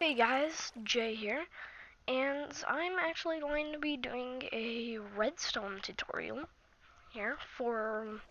Hey guys, Jay here, and I'm actually going to be doing a redstone tutorial here for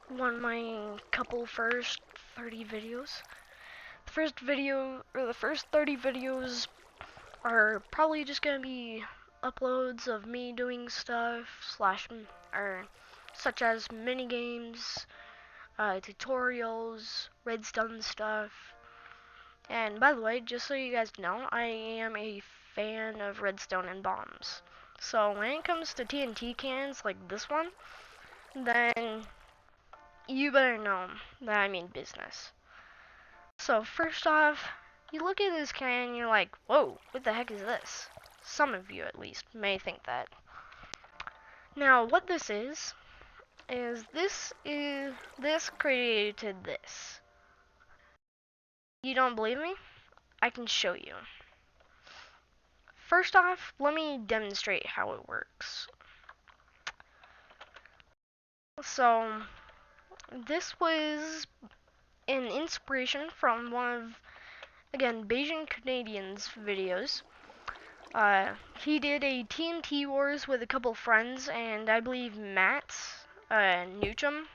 one of my first 30 videos. The first 30 videos are probably just gonna be uploads of me doing stuff, or such as mini games, tutorials, redstone stuff. And by the way, just so you guys know, I am a fan of redstone and bombs. So when it comes to TNT cans like this one, then you better know that I mean business. So first off, you look at this can and you're like, whoa, what the heck is this? Some of you at least may think that. Now what this created this. You don't believe me? I can show you. First off, let me demonstrate how it works. So, this was an inspiration from one of, again, Beijing Canadian's videos. He did a TNT Wars with a couple friends, and I believe Matt Newcham,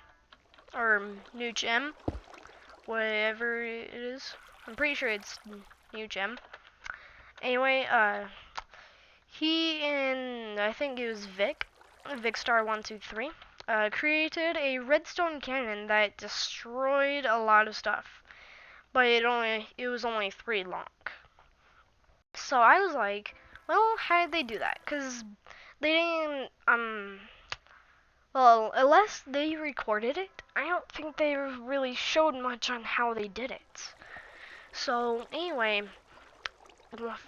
or Newchem, whatever it is. I'm pretty sure it's Newchem. Anyway, he and I think it was Vicstar123, created a redstone cannon that destroyed a lot of stuff, but it was only 3 long. So I was like, well, how did they do that? Because they didn't, well, unless they recorded it, I don't think they really showed much on how they did it. So anyway,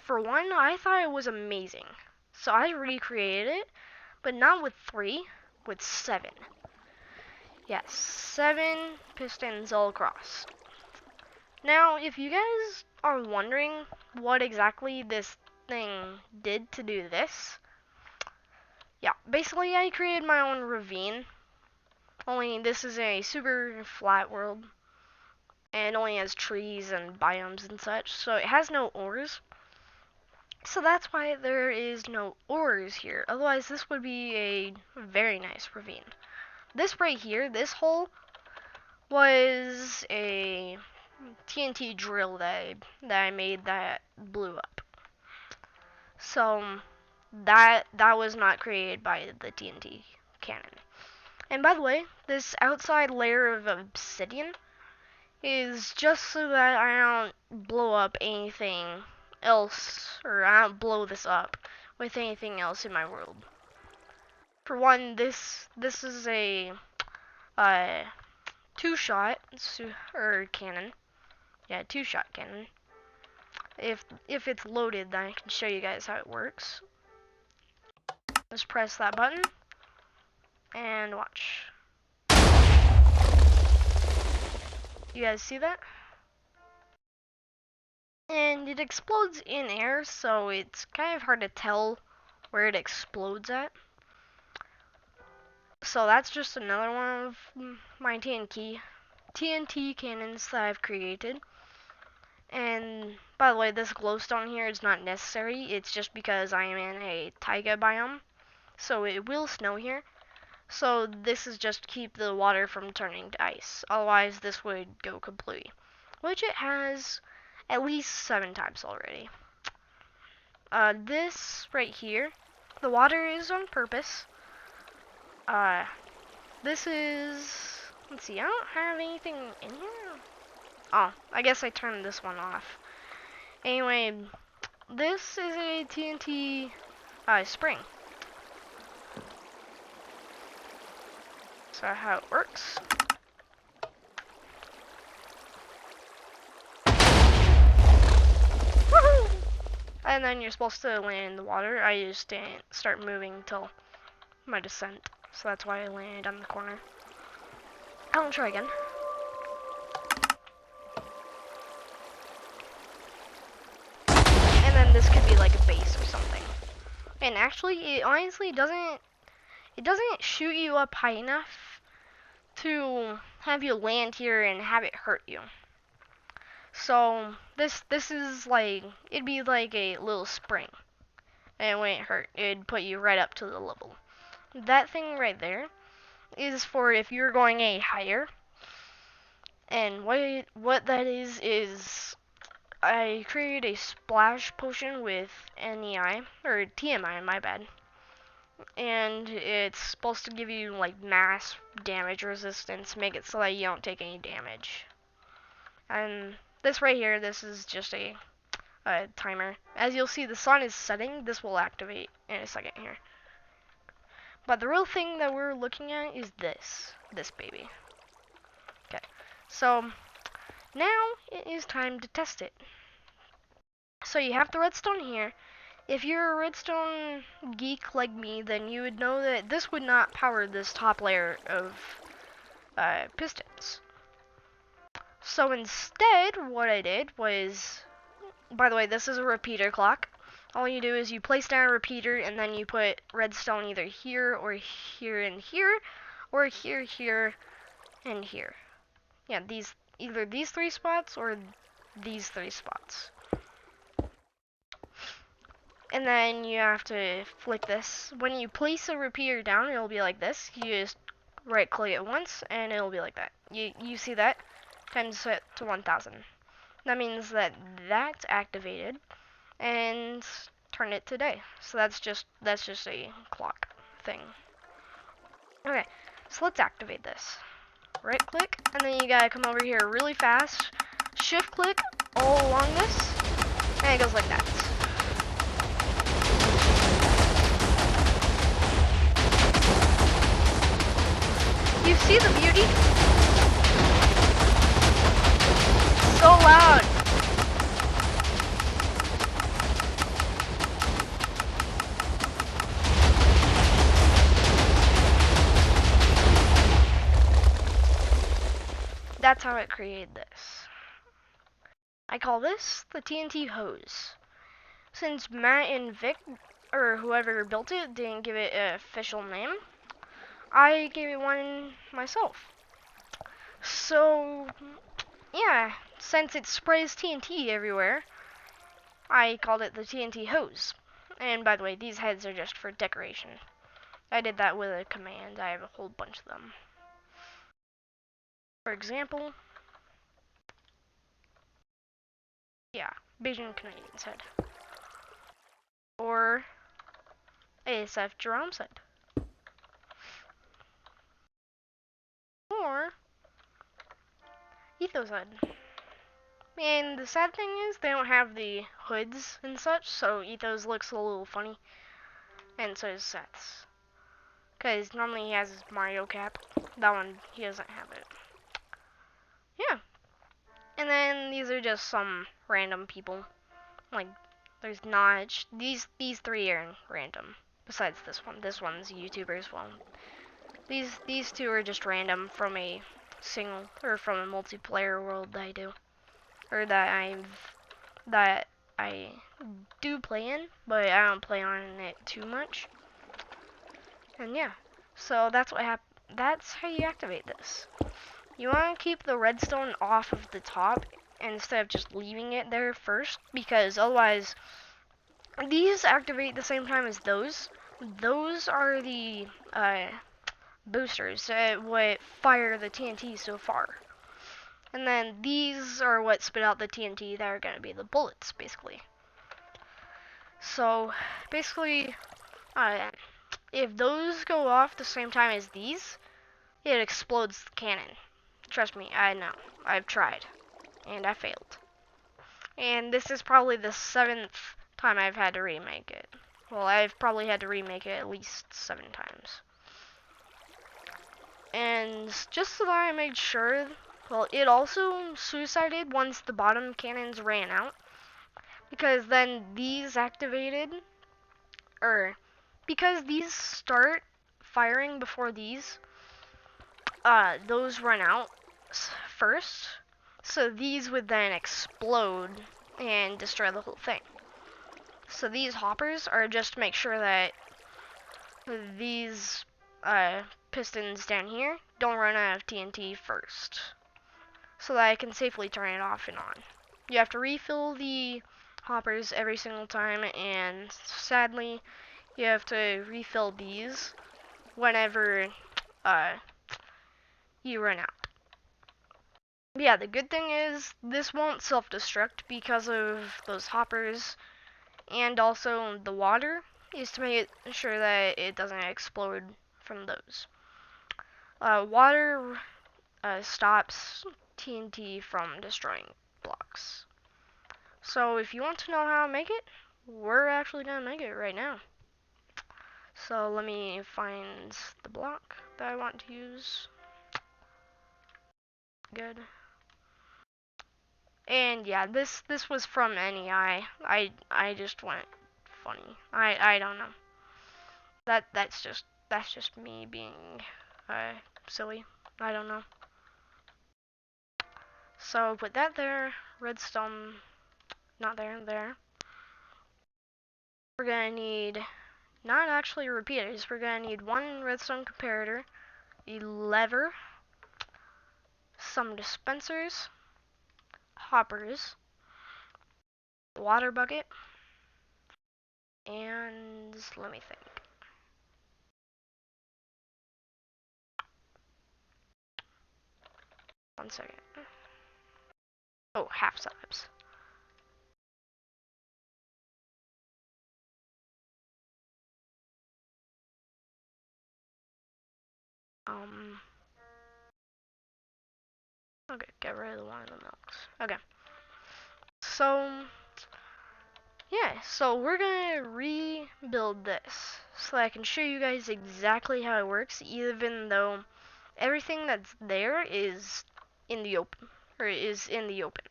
for one, I thought it was amazing. So I recreated it, but not with 3, with 7. Yes, 7 pistons all across. Now, if you guys are wondering what exactly this thing did to do this, yeah, basically I created my own ravine, only this is a super flat world, and only has trees and biomes and such, so it has no ores. So that's why there is no ores here, otherwise this would be a very nice ravine. This right here, this hole, was a TNT drill that I made that blew up. So that was not created by the TNT cannon. And by the way, this outside layer of obsidian is just so that I don't blow up anything else, or I don't blow this up with anything else in my world. For one, this is a two-shot or cannon. Yeah, two-shot cannon. If it's loaded, then I can show you guys how it works. Just press that button and watch. You guys see that? And it explodes in air, so it's kind of hard to tell where it explodes at. So that's just another one of my TNT cannons that I've created. And by the way, this glowstone here is not necessary. It's just because I am in a taiga biome, so it will snow here. So this is just to keep the water from turning to ice. Otherwise, this would go completely, which it has at least 7 times already. This right here, the water is on purpose. This is, let's see, I don't have anything in here. Oh, I guess I turned this one off. Anyway, this is a TNT spring. So how it works. Woohoo! And then you're supposed to land in the water. I just didn't start moving until my descent. So that's why I landed on the corner. I'll try again. And then this could be like a base or something. And actually, it honestly doesn't shoot you up high enough to have you land here and have it hurt you. So this is like, it'd be like a little spring, and it wouldn't hurt. It'd put you right up to the level. That thing right there is for if you're going any higher. And what that is I created a splash potion with NEI or TMI, my bad. And it's supposed to give you like mass damage resistance, make it so that you don't take any damage. And this right here, this is just a timer. As you'll see, the sun is setting. This will activate in a second here. But the real thing that we're looking at is this baby. Okay, so now it is time to test it. So you have the redstone here. If you're a redstone geek like me, then you would know that this would not power this top layer of pistons. So instead, what I did was, by the way, this is a repeater clock. All you do is you place down a repeater and then you put redstone either here or here and here, or here, here, and here. Yeah, either these three spots or these three spots. And then you have to flick this. When you place a repeater down, it'll be like this. You just right click it once and it'll be like that. You see that? Times it to 1000. That means that that's activated and turn it to day. So that's just a clock thing. Okay, so let's activate this. Right click, and then you gotta come over here really fast. Shift click all along this, and it goes like that. You see the beauty? So loud. That's how it created this. I call this the TNT hose. Since Matt and Vic, or whoever built it, didn't give it an official name, I gave it one myself. So, yeah, since it sprays TNT everywhere, I called it the TNT hose. And by the way, these heads are just for decoration. I did that with a command. I have a whole bunch of them. For example, yeah, Beijing Canadian's head. Or ASF Jerome's head. Or Etho's head. And the sad thing is they don't have the hoods and such, so Ethos looks a little funny. And so does Seth's. Because normally he has his Mario cap. That one, he doesn't have it. Yeah. And then these are just some random people. Like, there's Notch. These three are random. Besides this one. This one's YouTubers. Well, these two are just random from a single, or from a multiplayer world that I do. Or that I do play in, but I don't play on it too much. And yeah, so that's how you activate this. You want to keep the redstone off of the top instead of just leaving it there first, because otherwise these activate the same time as those. Those are the boosters that would fire the TNT so far. And then these are what spit out the TNT that are going to be the bullets, basically. So, basically, if those go off the same time as these, it explodes the cannon. Trust me, I know. I've tried. And I failed. And this is probably the 7th time I've had to remake it. Well, I've probably had to remake it at least 7 times. And just so that I made sure, well, it also suicided once the bottom cannons ran out. Because then these activated, or because these start firing before these, those run out first. So these would then explode and destroy the whole thing. So these hoppers are just to make sure that these pistons down here don't run out of TNT first, so that I can safely turn it off and on. You have to refill the hoppers every single time, and sadly, you have to refill these whenever uh, you run out. Yeah, the good thing is this won't self-destruct because of those hoppers, and also the water is to make sure that it doesn't explode from those. Water stops TNT from destroying blocks. So if you want to know how to make it, we're actually gonna make it right now. So let me find the block that I want to use. Good. And yeah, this was from NEI. I just went funny. I don't know. That's just me being uh silly. I don't know. So put that there. Redstone, not there. There. We're gonna need not actually repeaters. We're gonna need one redstone comparator, a lever, some dispensers, hoppers, water bucket, and let me think. One second. Oh, half slabs. Um. Okay, get rid of the one of the milks. Okay. So yeah, so we're gonna rebuild this so I can show you guys exactly how it works, even though everything that's there is in the open, or is in the open.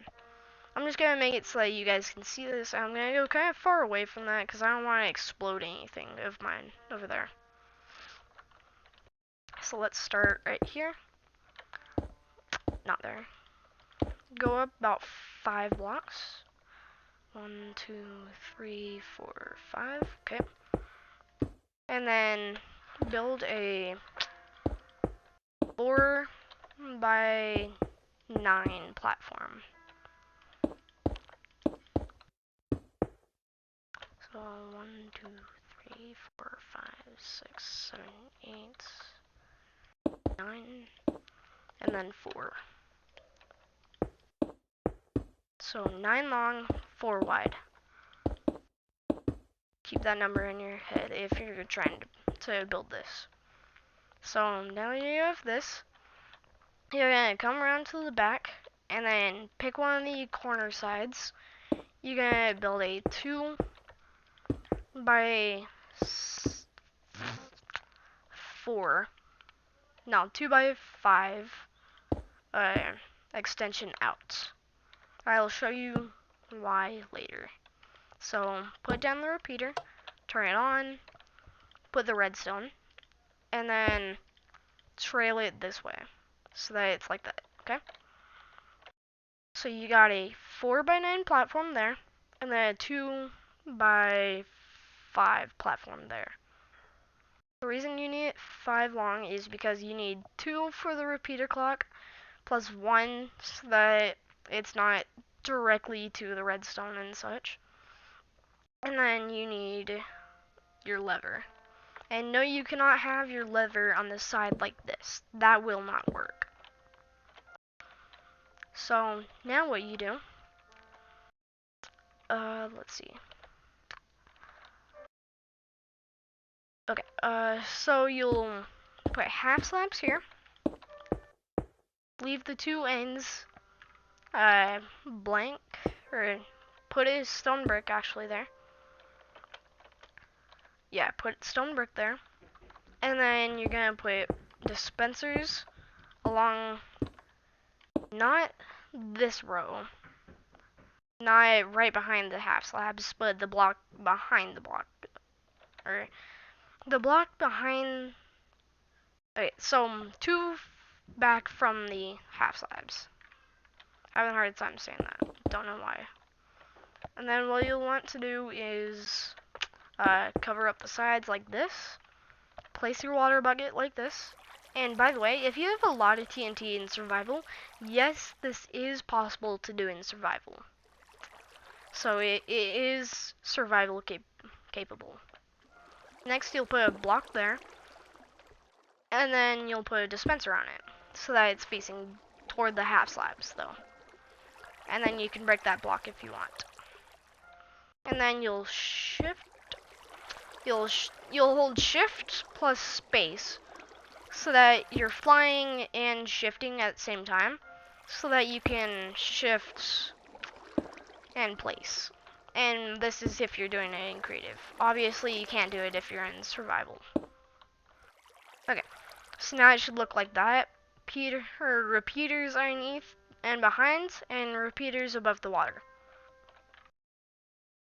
I'm just gonna make it so that you guys can see this. I'm gonna go kind of far away from that because I don't want to explode anything of mine over there. So let's start right here. Not there. Go up about 5 blocks. 1, 2, 3, 4, 5. Okay. And then build a 4 by 9 platform. So 1, 2, 3, 4, 5, 6, 7, 8, 9, and then 4. So 9 long, 4 wide. Keep that number in your head if you're trying to build this. So now you have this. You're gonna come around to the back and then pick one of the corner sides. You're gonna build a 2 by 4, no, 2 by 5 uh, extension out. I'll show you why later. So put down the repeater, turn it on, put the redstone, and then trail it this way so that it's like that, okay? So you got a 4 by 9 platform there, and then a 2 by 5 platform there. The reason you need it 5 long is because you need 2 for the repeater clock, plus 1 so that it's not directly to the redstone and such. And then you need your lever. And no, you cannot have your lever on the side like this. That will not work. So now what you do, let's see. Okay, so you'll put half slabs here. Leave the 2 ends blank, or put a stone brick actually there. Yeah, put stone brick there. And then you're gonna put dispensers along, not this row, not right behind the half slabs, but the block behind the block, or the block behind. Okay, so 2 back from the half slabs. Having a hard time saying that. Don't know why. And then what you'll want to do is cover up the sides like this. Place your water bucket like this. And by the way, if you have a lot of TNT in survival, yes, this is possible to do in survival. So it is survival capable. Next, you'll put a block there, and then you'll put a dispenser on it, so that it's facing toward the half slabs, though. And then you can break that block if you want. And then you'll you'll hold shift plus space, so that you're flying and shifting at the same time, so that you can shift and place. And this is if you're doing it in creative. Obviously, you can't do it if you're in survival. Okay, so now it should look like that. Repeaters underneath and behind, and repeaters above the water.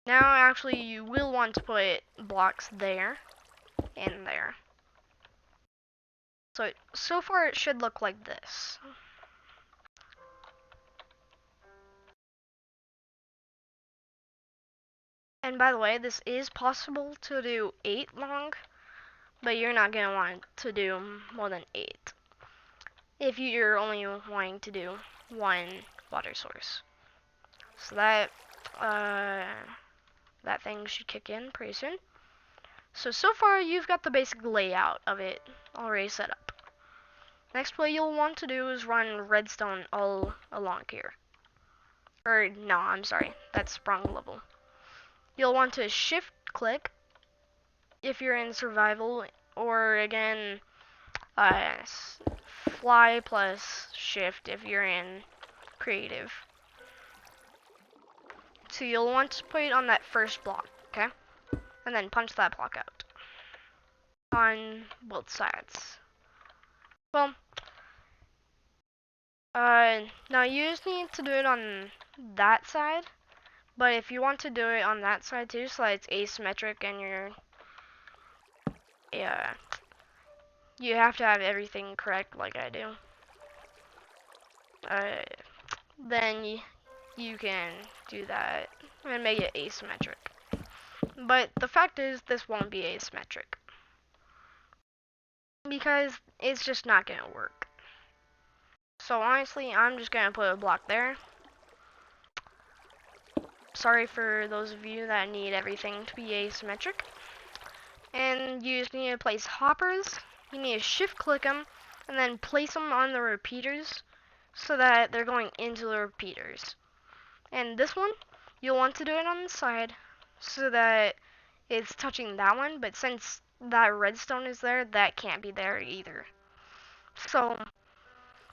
Now, actually, you will want to put blocks there and there. So far it should look like this. And by the way, this is possible to do 8 long, but you're not going to want to do more than 8 if you're only wanting to do 1 water source. So that thing should kick in pretty soon. So far you've got the basic layout of it already set up. Next, what you'll want to do is run redstone all along here. Or no, I'm sorry, that's wrong level. You'll want to shift click if you're in survival, or again, fly plus shift if you're in creative. So you'll want to put it on that first block, okay? And then punch that block out on both sides. Well, now you just need to do it on that side, but if you want to do it on that side too, so that it's asymmetric and you have to have everything correct like I do. Then you can do that and make it asymmetric. But the fact is, this won't be asymmetric, because it's just not gonna work. So honestly, I'm just gonna put a block there. Sorry for those of you that need everything to be asymmetric. And you just need to place hoppers. You need to shift click them and then place them on the repeaters so that they're going into the repeaters. And this one, you'll want to do it on the side so that it's touching that one, but since that redstone is there, that can't be there either. So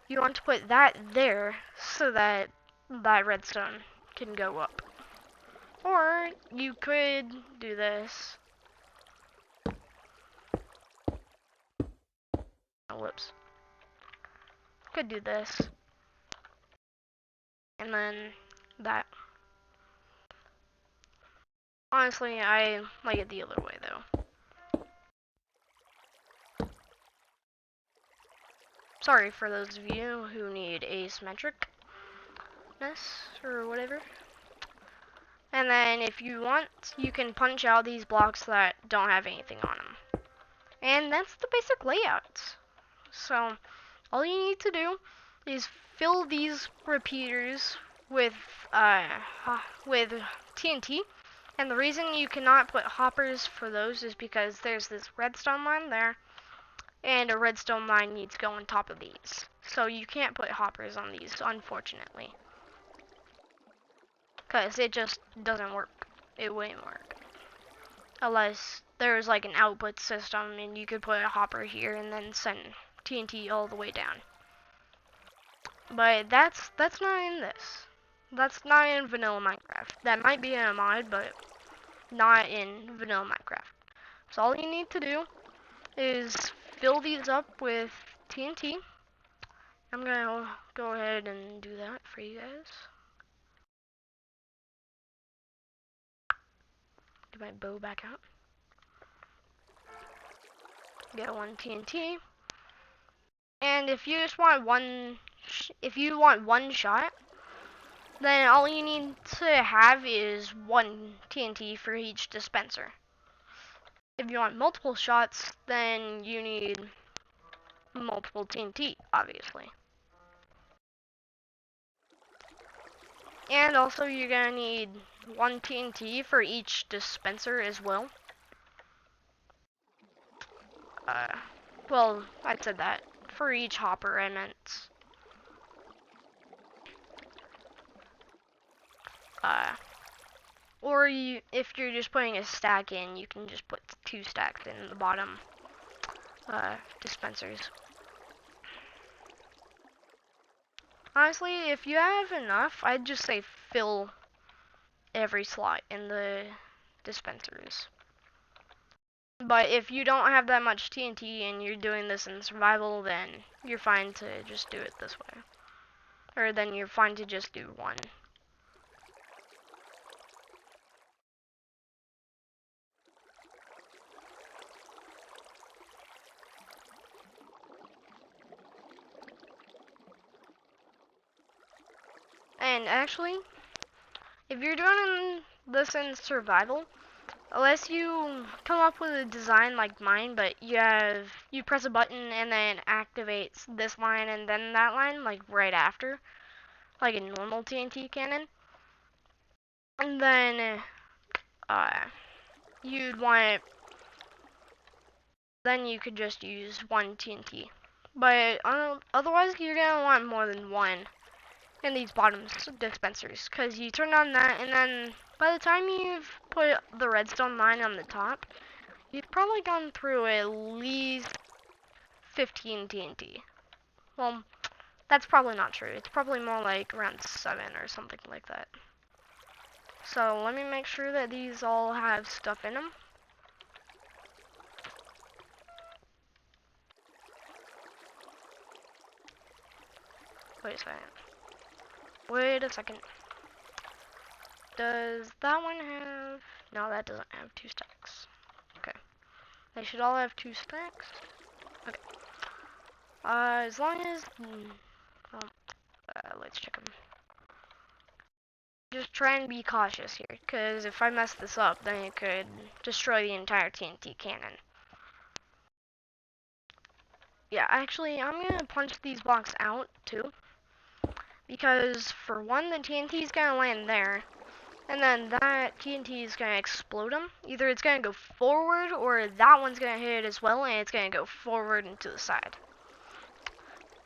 you want to put that there so that that redstone can go up. Or you could do this. Oh, whoops. Could do this. And then that. Honestly, I like it the other way though. Sorry for those of you who need asymmetricness or whatever. And then if you want, you can punch out these blocks that don't have anything on them. And that's the basic layout. So all you need to do is fill these repeaters with TNT. And the reason you cannot put hoppers for those is because there's this redstone line there, and a redstone line needs to go on top of these. So you can't put hoppers on these, unfortunately. Because it just doesn't work. It wouldn't work. Unless there's like an output system and you could put a hopper here and then send TNT all the way down. But that's not in this. That's not in vanilla Minecraft. That might be in a mod, but not in vanilla Minecraft. So all you need to do is fill these up with TNT. I'm gonna go ahead and do that for you guys. Get my bow back out. Get one TNT. And if you just want one shot, then all you need to have is one TNT for each dispenser. If you want multiple shots, then you need multiple TNT, obviously. And also you're gonna need 1 TNT for each dispenser as well. Well, I said that. For each hopper, I meant. Or if you're just putting a stack in, you can just put 2 stacks in the bottom dispensers. Honestly, if you have enough, I'd just say fill every slot in the dispensers. But if you don't have that much TNT and you're doing this in survival, then you're fine to just do it this way. Or then you're fine to just do 1. And actually, if you're doing this in survival, unless you come up with a design like mine, but you press a button and then activates this line and then that line, like right after, like a normal TNT cannon, and then you'd want, then you could just use 1 TNT. But otherwise, you're gonna want more than 1 in these bottom dispensers, because you turn on that, and then by the time you've put the redstone line on the top, you've probably gone through at least 15 TNT. Well, that's probably not true. It's probably more like around 7 or something like that. So let me make sure that these all have stuff in them. Wait a second. Wait a second. Does that one have... No, that doesn't have 2 stacks. Okay. They should all have 2 stacks. Okay. As long as... let's check them. Just try and be cautious here, because if I mess this up, then it could destroy the entire TNT cannon. Yeah, actually, I'm gonna punch these blocks out, too. Because, for one, the TNT is gonna land there. And then that TNT is gonna explode them. Either it's gonna go forward, or that one's gonna hit it as well, and it's gonna go forward and to the side.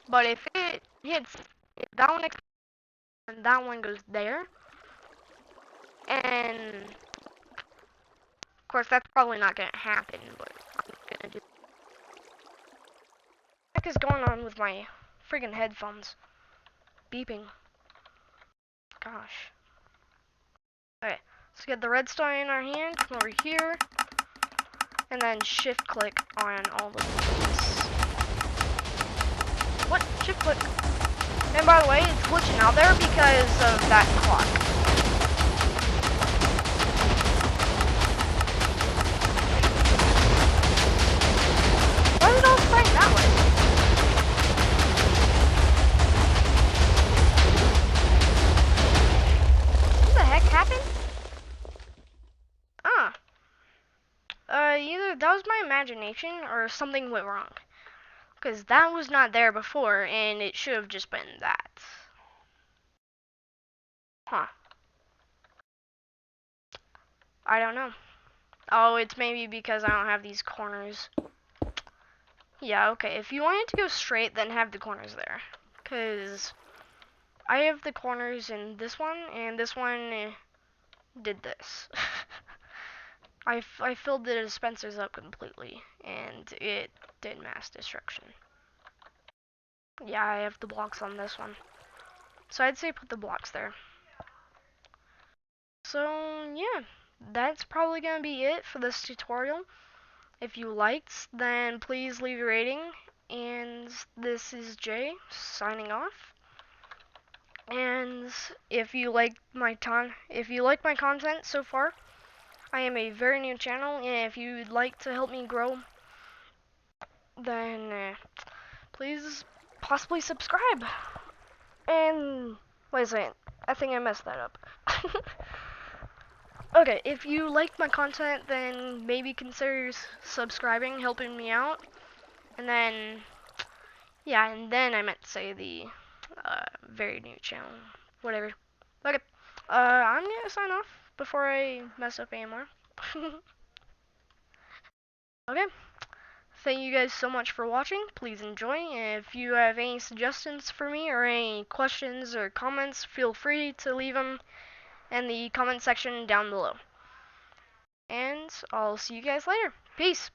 But if it hits, if that one explodes, and that one goes there, and of course that's probably not gonna happen, but I'm gonna do. What the heck is going on with my friggin' headphones? Beeping. Gosh. Okay, let's get the redstone in our hand, come over here, and then shift click on all of these. What? Shift click. And by the way, it's glitching out there because of that clock. Why is it all spraying that way? What the heck happened? Either that was my imagination or something went wrong. Because that was not there before, and it should have just been that. Huh. I don't know. Oh, it's maybe because I don't have these corners. Yeah, okay. If you want it to go straight, then have the corners there. Because I have the corners in this one, and this one did this. I filled the dispensers up completely, and it did mass destruction. Yeah, I have the blocks on this one. So I'd say put the blocks there. So, yeah, that's probably going to be it for this tutorial. If you liked, then please leave a rating. And this is Jay, signing off. And if you like my content so far, I am a very new channel, and if you'd like to help me grow, then please possibly subscribe. And wait a second, I think I messed that up. Okay, if you like my content, then maybe consider subscribing, helping me out. And then, yeah, and then I meant to say the very new channel, whatever. Okay, I'm gonna sign off. before I mess up anymore. Okay. Thank you guys so much for watching. Please enjoy. If you have any suggestions for me or any questions or comments, feel free to leave them in the comment section down below. And I'll see you guys later. Peace.